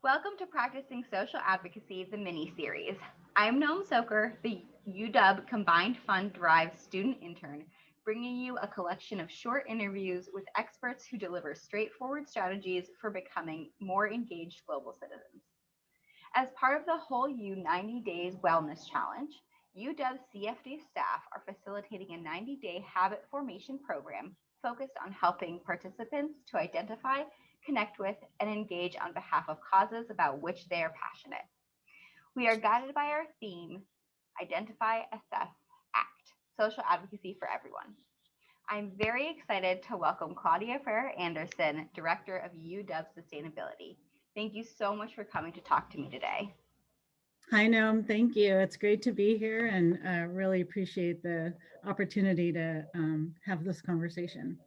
Welcome to Practicing Social Advocacy, the mini-series. I'm Noam Soker, the UW Combined Fund Derived student intern, bringing you a collection of short interviews with experts who deliver straightforward strategies for becoming more engaged global citizens. As part of the Whole U 90 Days Wellness Challenge, UW CFD staff are facilitating a 90-day habit formation program focused on helping participants to identify, connect with, and engage on behalf of causes about which they are passionate. We are guided by our theme, Identify, Assess, Act, Social Advocacy for Everyone. I'm very excited to welcome Claudia Frere-Anderson, Director of UW Sustainability. Thank you so much for coming to talk to me today. Hi, Noam. Thank you. It's great to be here and really appreciate the opportunity to have this conversation.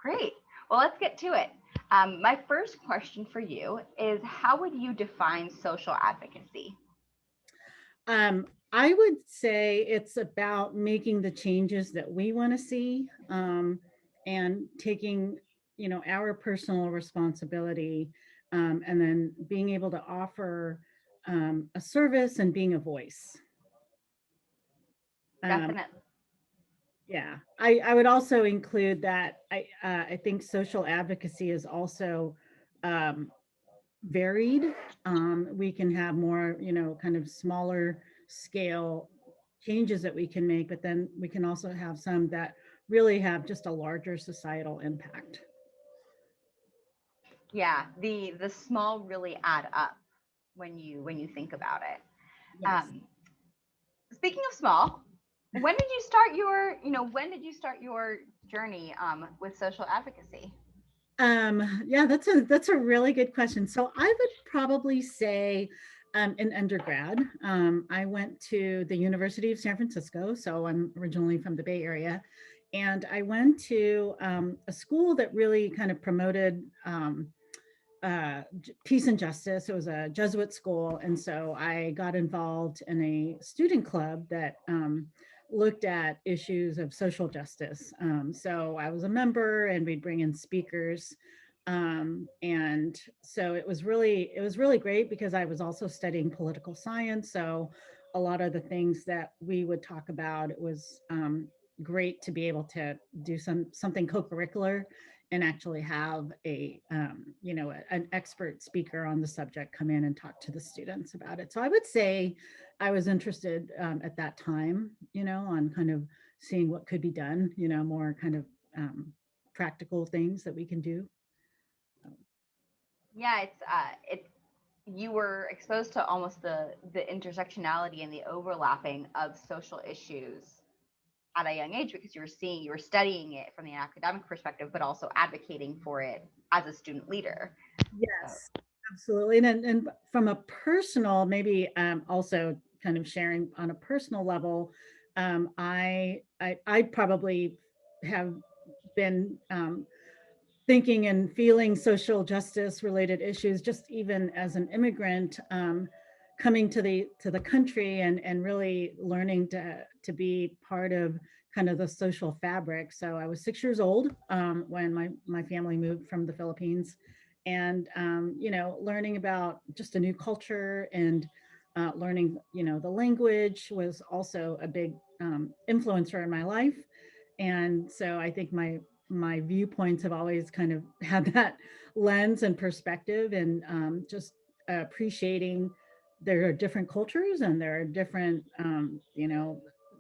Great. Well, let's get to it. My first question for you is how would you define social advocacy? I would say it's about making the changes that we want to see and taking, our personal responsibility and then being able to offer a service and being a voice. Um, Definitely. Yeah, I would also include that I think social advocacy is also um, varied. We can have more, kind of smaller scale changes that we can make, but then we can also have some that really have just a larger societal impact. Yeah, the small really add up when you think about it. Yes. Um, Speaking of small, when did you start your journey with social advocacy? Yeah, that's a really good question. So I would probably say in undergrad, I went to the University of San Francisco. So I'm originally from the Bay Area, and I went to a school that really kind of promoted peace and justice. It was a Jesuit school, and so I got involved in a student club that looked at issues of social justice. So I was a member, and we'd bring in speakers, and so it was really great because I was also studying political science. So a lot of the things that we would talk about, it was great to be able to do something co-curricular and actually have an expert speaker on the subject come in and talk to the students about it. So I would say I was interested at that time, on kind of seeing what could be done, more kind of practical things that we can do. Yeah, it's you were exposed to almost the intersectionality and the overlapping of social issues at a young age because you were studying it from the academic perspective, but also advocating for it as a student leader. So Yes, absolutely. And from a personal, maybe also kind of sharing on a personal level, I probably have been thinking and feeling social justice related issues just even as an immigrant coming to the country and really learning to be part of kind of the social fabric. So I was 6 years old when my family moved from the Philippines, and learning about just a new culture and learning the language was also a big influencer in my life. And so I think my viewpoints have always kind of had that lens and perspective, and just appreciating there are different cultures and there are different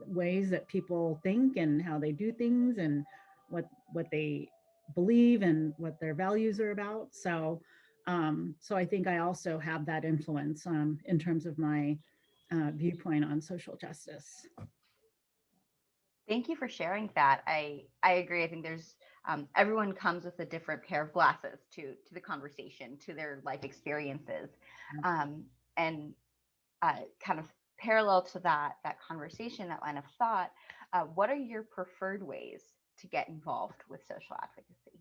ways that people think and how they do things and what they believe and what their values are about. So I think I also have that influence in terms of my viewpoint on social justice. thank you for sharing that. I agree. I think there's everyone comes with a different pair of glasses to the conversation, to their life experiences, and kind of parallel to that conversation, that line of thought. What are your preferred ways to get involved with social advocacy?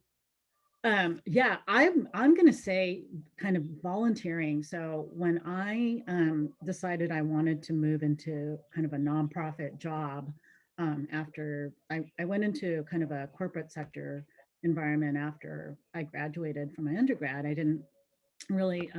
Yeah, I'm gonna say kind of volunteering. So when I decided I wanted to move into kind of a nonprofit job, after I went into kind of a corporate sector environment after I graduated from my undergrad. I didn't really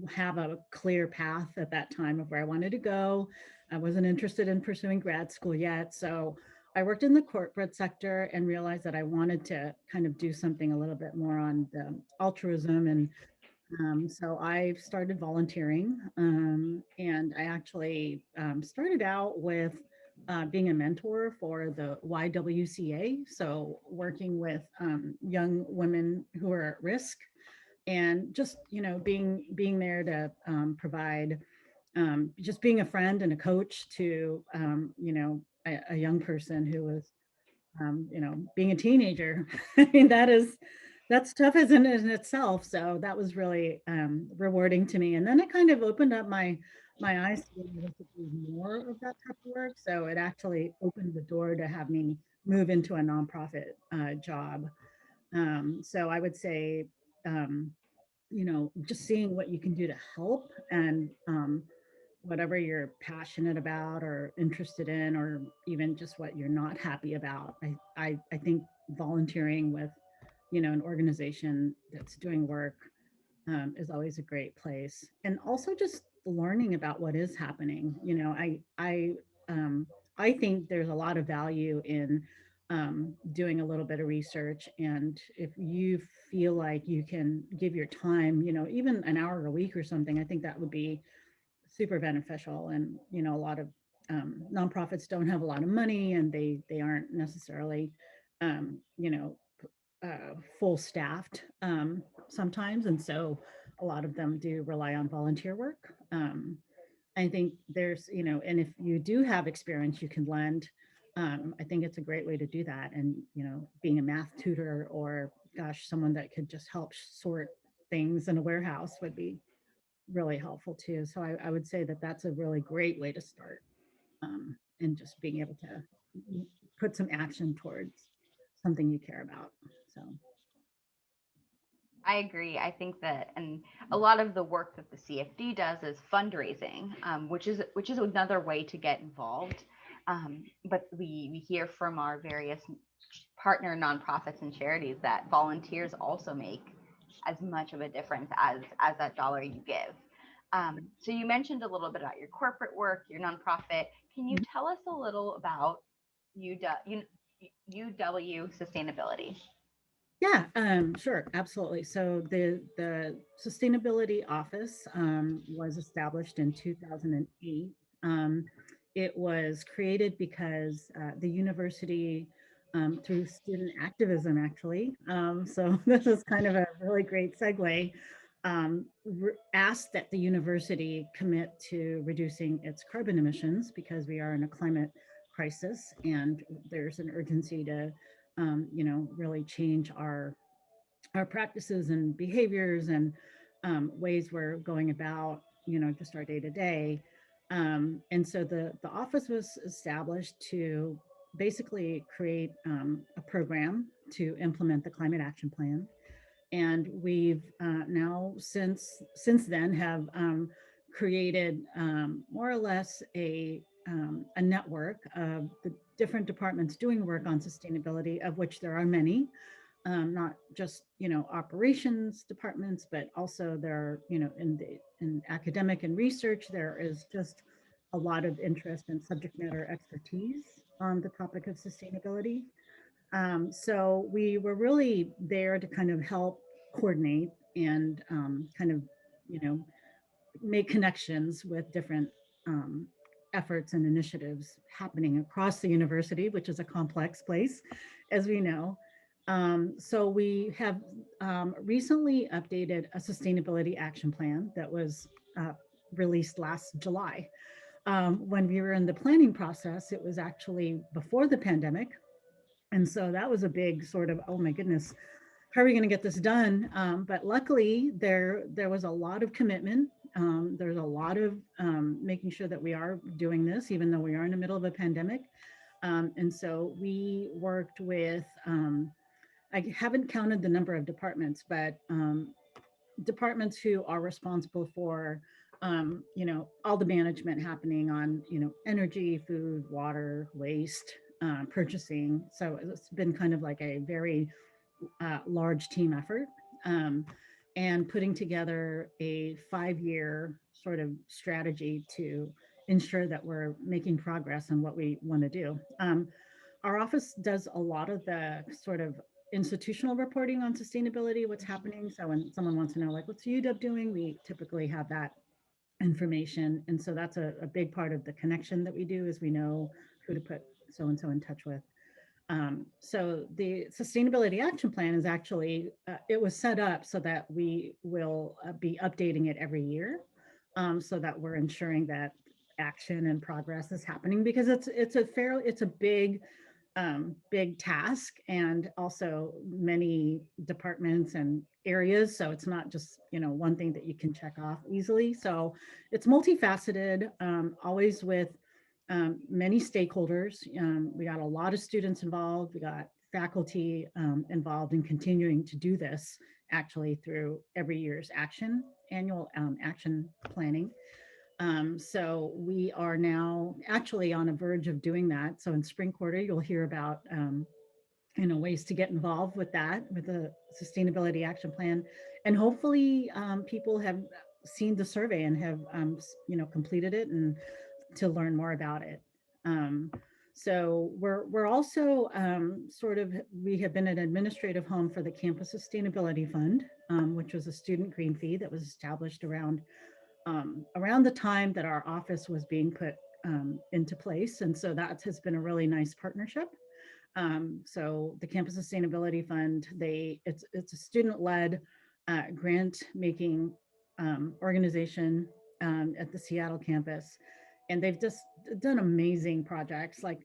have a clear path at that time of where I wanted to go. I wasn't interested in pursuing grad school yet. So I worked in the corporate sector and realized that I wanted to kind of do something a little bit more on the altruism. And so I started volunteering. And I actually started out with being a mentor for the YWCA. So working with young women who are at risk, and just being there to provide, just being a friend and a coach to a young person who was being a teenager. I mean, that's tough as in itself. So that was really rewarding to me, and then it kind of opened up my eyes to being able to do more of that type of work. So it actually opened the door to have me move into a nonprofit job. So I would say, um, just seeing what you can do to help, and whatever you're passionate about or interested in, or even just what you're not happy about. I think volunteering with, an organization that's doing work is always a great place. And also just learning about what is happening. I think there's a lot of value in doing a little bit of research. And if you feel like you can give your time, even an hour a week or something, I think that would be super beneficial. And a lot of nonprofits don't have a lot of money, and they aren't necessarily um, you know full staffed sometimes, and so a lot of them do rely on volunteer work. I think there's, and if you do have experience you can lend, I think it's a great way to do that. And being a math tutor, or gosh, someone that could just help sort things in a warehouse would be really helpful too. So I would say that that's a really great way to start, and just being able to put some action towards something you care about. So. I agree. I think that, and a lot of the work that the CFD does is fundraising, which is another way to get involved. But we hear from our various partner nonprofits and charities that volunteers also make as much of a difference as that dollar you give. So you mentioned a little bit about your corporate work, your nonprofit. Can you tell us a little about UW sustainability? Yeah, sure, absolutely. So the sustainability office was established in 2008. Um, it was created because the university, through student activism, actually. So this is kind of a really great segue. Asked that the university commit to reducing its carbon emissions because we are in a climate crisis, and there's an urgency to really change our practices and behaviors, and ways we're going about, just our day to day. And so the office was established to basically create a program to implement the climate action plan. And we've now since then have created more or less a network of the different departments doing work on sustainability, of which there are many, not just operations departments, but also there are, in academic and research, there is just a lot of interest and subject matter expertise on the topic of sustainability. So we were really there to kind of help coordinate and kind of, you know, make connections with different efforts and initiatives happening across the university, which is a complex place, as we know. So we have recently updated a sustainability action plan that was uh, released last July. When we were in the planning process, it was actually before the pandemic, and so that was a big sort of, oh my goodness, how are we going to get this done? But luckily, there was a lot of commitment. There's a lot of making sure that we are doing this, even though we are in the middle of a pandemic. And so we worked with, I haven't counted the number of departments, but departments who are responsible for, all the management happening on, energy, food, water, waste, purchasing. So it's been kind of like a very large team effort. Um, and putting together a 5-year sort of strategy to ensure that we're making progress on what we want to do. Our office does a lot of the sort of institutional reporting on sustainability, what's happening. So when someone wants to know, like, what's UW doing, we typically have that information. And so that's a big part of the connection that we do is we know who to put so and so in touch with. So the sustainability action plan is actually it was set up so that we will be updating it every year, so that we're ensuring that action and progress is happening because it's a big task and also many departments and areas. So it's not just, one thing that you can check off easily. So it's multifaceted, always with many stakeholders. We got a lot of students involved. We got faculty involved in continuing to do this actually through every year's annual action planning. So we are now actually on a verge of doing that. So in spring quarter, you'll hear about ways to get involved with that, with the sustainability action plan, and hopefully people have seen the survey and have completed it and to learn more about it. Um, so we're also we have been an administrative home for the Campus Sustainability Fund, which was a student green fee that was established around the time that our office was being put into place. And so that has been a really nice partnership. So the Campus Sustainability Fund, it's a student-led grant making organization at the Seattle campus, and they've just done amazing projects, like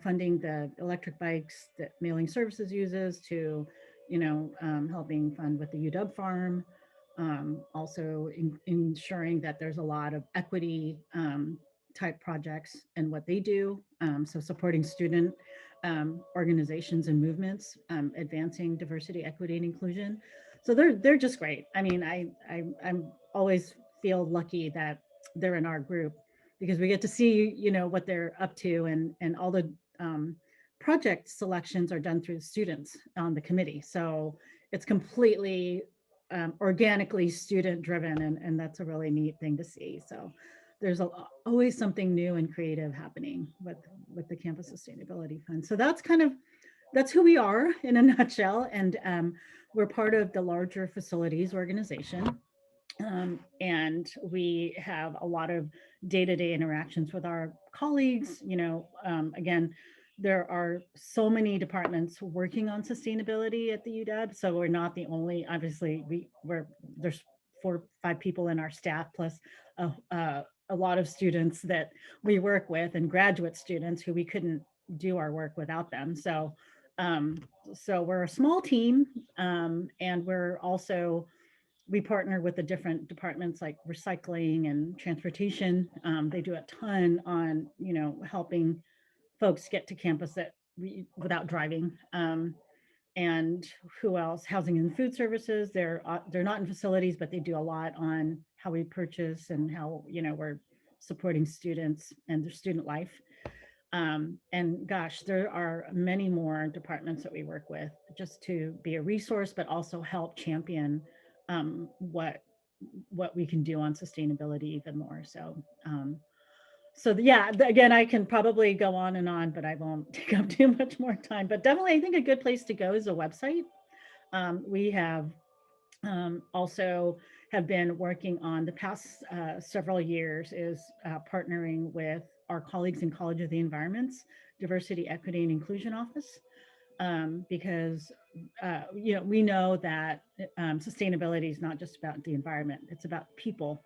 funding the electric bikes that Mailing Services uses to helping fund with the UW farm, also ensuring that there's a lot of equity type projects and what they do. So supporting student organizations and movements, advancing diversity, equity, and inclusion. So they're just great. I mean, I'm always feel lucky that they're in our group because we get to see what they're up to, and all the project selections are done through the students on the committee. So it's completely organically student driven, and that's a really neat thing to see. So there's always something new and creative happening with the Campus Sustainability Fund. So that's who we are in a nutshell, and we're part of the larger facilities organization. And we have a lot of day-to-day interactions with our colleagues. Again, there are so many departments working on sustainability at the UW, so we're not the only. Obviously, there's 4 5 people in our staff, plus a lot of students that we work with, and graduate students who we couldn't do our work without them. Um, so we're a small team, and we partner with the different departments like recycling and transportation. They do a ton on helping folks get to campus without driving. And who else? Housing and food services. They're not in facilities, but they do a lot on how we purchase and how we're supporting students and their student life. And gosh, there are many more departments that we work with just to be a resource, but also help champion what we can do on sustainability even more. So yeah, again, I can probably go on and on, but I won't take up too much more time. But definitely, I think a good place to go is a website. We have also have been working on the past several years is partnering with our colleagues in College of the Environment's Diversity, Equity, and Inclusion Office, because we know that sustainability is not just about the environment; it's about people.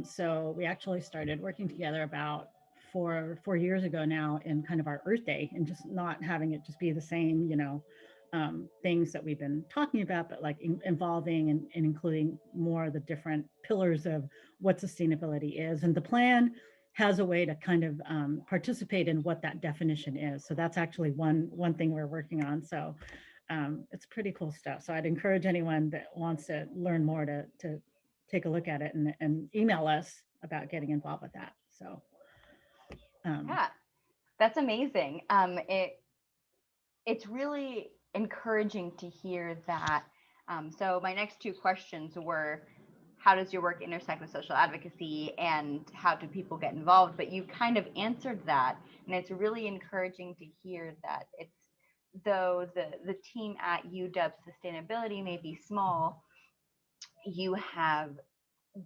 So we actually started working together about 4 years ago now in kind of our Earth Day, and just not having it just be the same, things that we've been talking about, but like involving and including more of the different pillars of what sustainability is. And the plan has a way to kind of participate in what that definition is. So that's actually one thing we're working on. So it's pretty cool stuff. So I'd encourage anyone that wants to learn more to take a look at it and email us about getting involved with that. So um, Yeah, that's amazing. It's really encouraging to hear that So my next two questions were, how does your work intersect with social advocacy and how do people get involved? But you kind of answered that, and it's really encouraging to hear that it's, though the team at UW Sustainability may be small, you have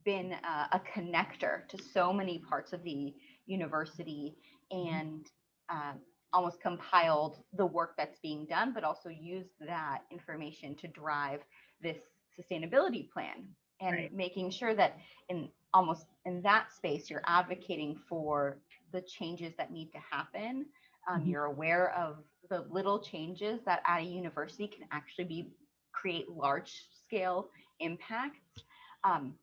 been a connector to so many parts of the university and um, almost compiled the work that's being done, but also used that information to drive this sustainability plan and Right. making sure that in almost in that space you're advocating for the changes that need to happen. Mhm. You're aware of the little changes that at a university can actually be create large scale impacts. um,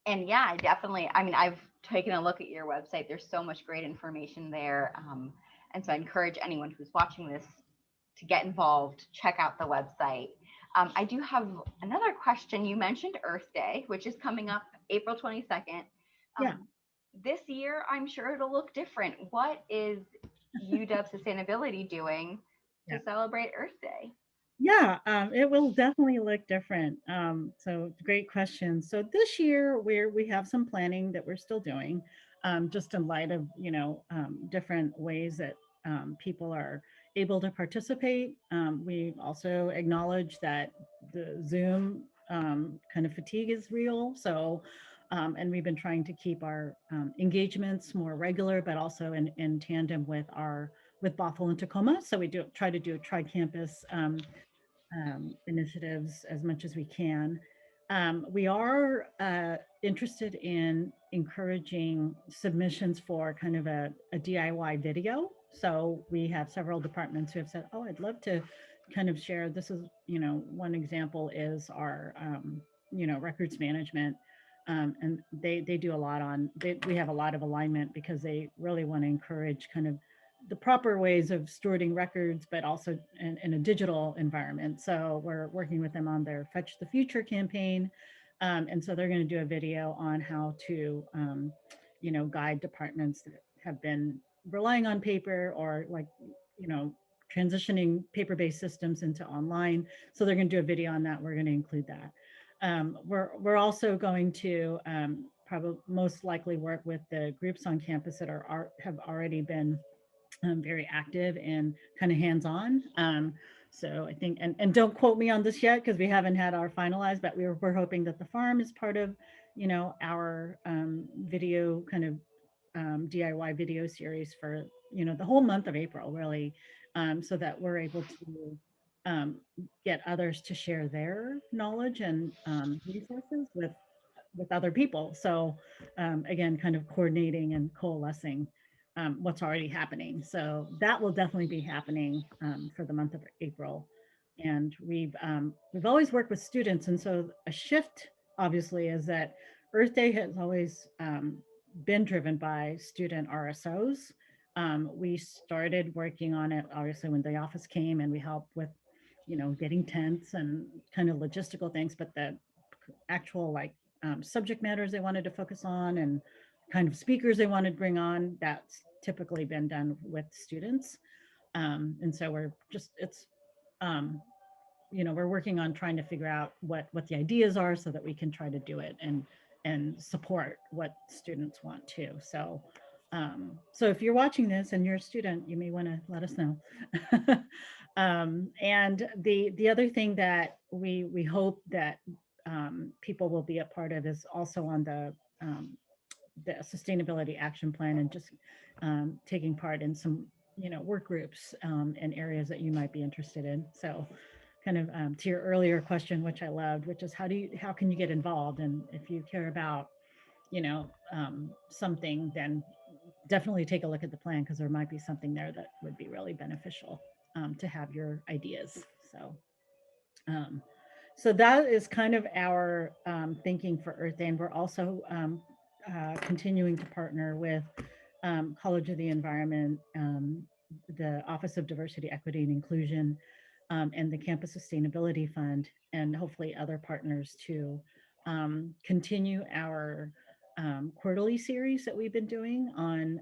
and yeah, I definitely, I mean, I've taken a look at your website. There's so much great information there. And so I encourage anyone who's watching this to get involved, check out the website. I do have another question. You mentioned Earth Day, which is coming up April 22nd. Yeah. This year, I'm sure it'll look different. What is UW Sustainability doing to Yeah. celebrate Earth Day? Yeah, it will definitely look different. So great question. So this year we have some planning that we're still doing, just in light of different ways that people are able to participate. We also acknowledge that the Zoom kind of fatigue is real. So, and we've been trying to keep our engagements more regular, but also in tandem with our with Bothell and Tacoma. So we do try to do a tri-campus initiatives as much as we can. We are interested in encouraging submissions for kind of a DIY video. So we have several departments who have said, "Oh, I'd love to kind of share." This is, one example is our, records management. And they do a lot on. We have a lot of alignment because they really want to encourage kind of the proper ways of storing records, but also in a digital environment. So we're working with them on their Fetch the Future campaign. And so they're going to do a video on how to, guide departments that have been relying on paper or like, you know, transitioning paper-based systems into online. So they're going to do a video on that. We're going to include that. We're also going to probably most likely work with the groups on campus that have already been very active and kind of hands-on. So I think, and don't quote me on this yet because we haven't had our finalized, but we're hoping that the farm is part of, our video kind of DIY video series for the whole month of April, really, so that we're able to um, get others to share their knowledge and resources with other people. So again, kind of coordinating and coalescing what's already happening. So that will definitely be happening for the month of April. And we've always worked with students, and so a shift obviously is that Earth Day has always been driven by student RSOs. We started working on it obviously when the office came, and we helped with getting tents and kind of logistical things, but the actual like subject matters they wanted to focus on and kind of speakers they wanted to bring on, that's typically been done with students. And so we're just, it's, um, we're working on trying to figure out what the ideas are so that we can try to do it and support what students want to. So so if you're watching this and you're a student, you may want to let us know. And the other thing that we hope that people will be a part of is also on the sustainability action plan and just taking part in some work groups and areas that you might be interested in. So kind of to your earlier question, which I loved, which is how can you get involved? And if you care about something, then definitely take a look at the plan because there might be something there that would be really beneficial to have your ideas. Um, so that is kind of our thinking for Earth Day. And we're also continuing to partner with College of the Environment, the Office of Diversity, Equity, and Inclusion, and the Campus Sustainability Fund, and hopefully other partners to continue our quarterly series that we've been doing on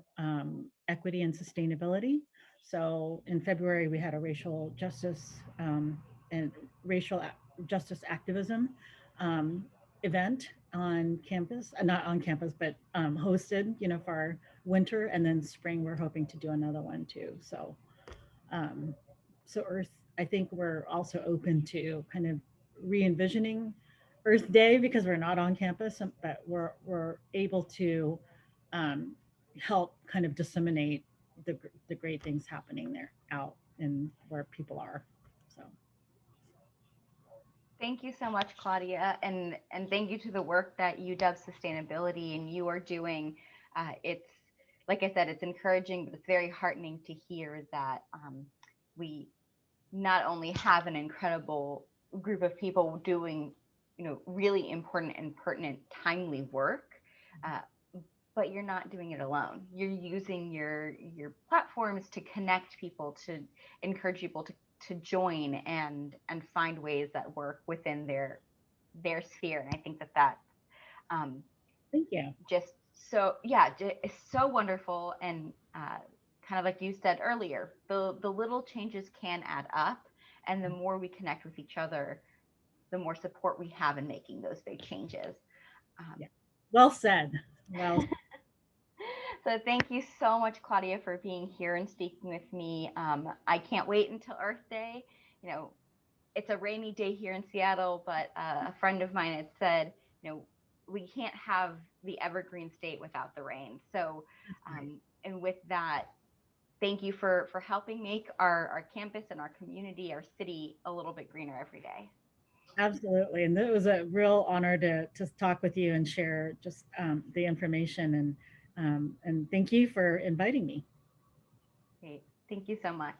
equity and sustainability. So in February, we had a racial justice and racial justice activism um, event on campus, not on campus, but hosted, for our winter, and then spring we're hoping to do another one too. Um, so Earth, I think we're also open to kind of re-envisioning Earth Day because we're not on campus, but we're able to um, help kind of disseminate the great things happening there out and where people are. So Thank you so much, Claudia, and thank you to the work that UW Sustainability and you are doing. It's like I said, it's encouraging, but it's very heartening to hear that we not only have an incredible group of people doing, really important and pertinent, timely work, uh, but you're not doing it alone. You're using your platforms to connect people, to encourage people to join and find ways that work within their sphere. And I think that um, thank you. just so yeah, it's so wonderful. And kind of like you said earlier, the little changes can add up, and the more we connect with each other, the more support we have in making those big changes. Um, Yeah. Well said. Well, So thank you so much, Claudia, for being here and speaking with me. I can't wait until Earth Day. You know, it's a rainy day here in Seattle, but a friend of mine had said, we can't have the evergreen state without the rain. So, that's right. and with that, thank you for helping make our campus and our community, our city, a little bit greener every day. Absolutely. And it was a real honor to talk with you and share just the information and thank you for inviting me. Great. Thank you so much.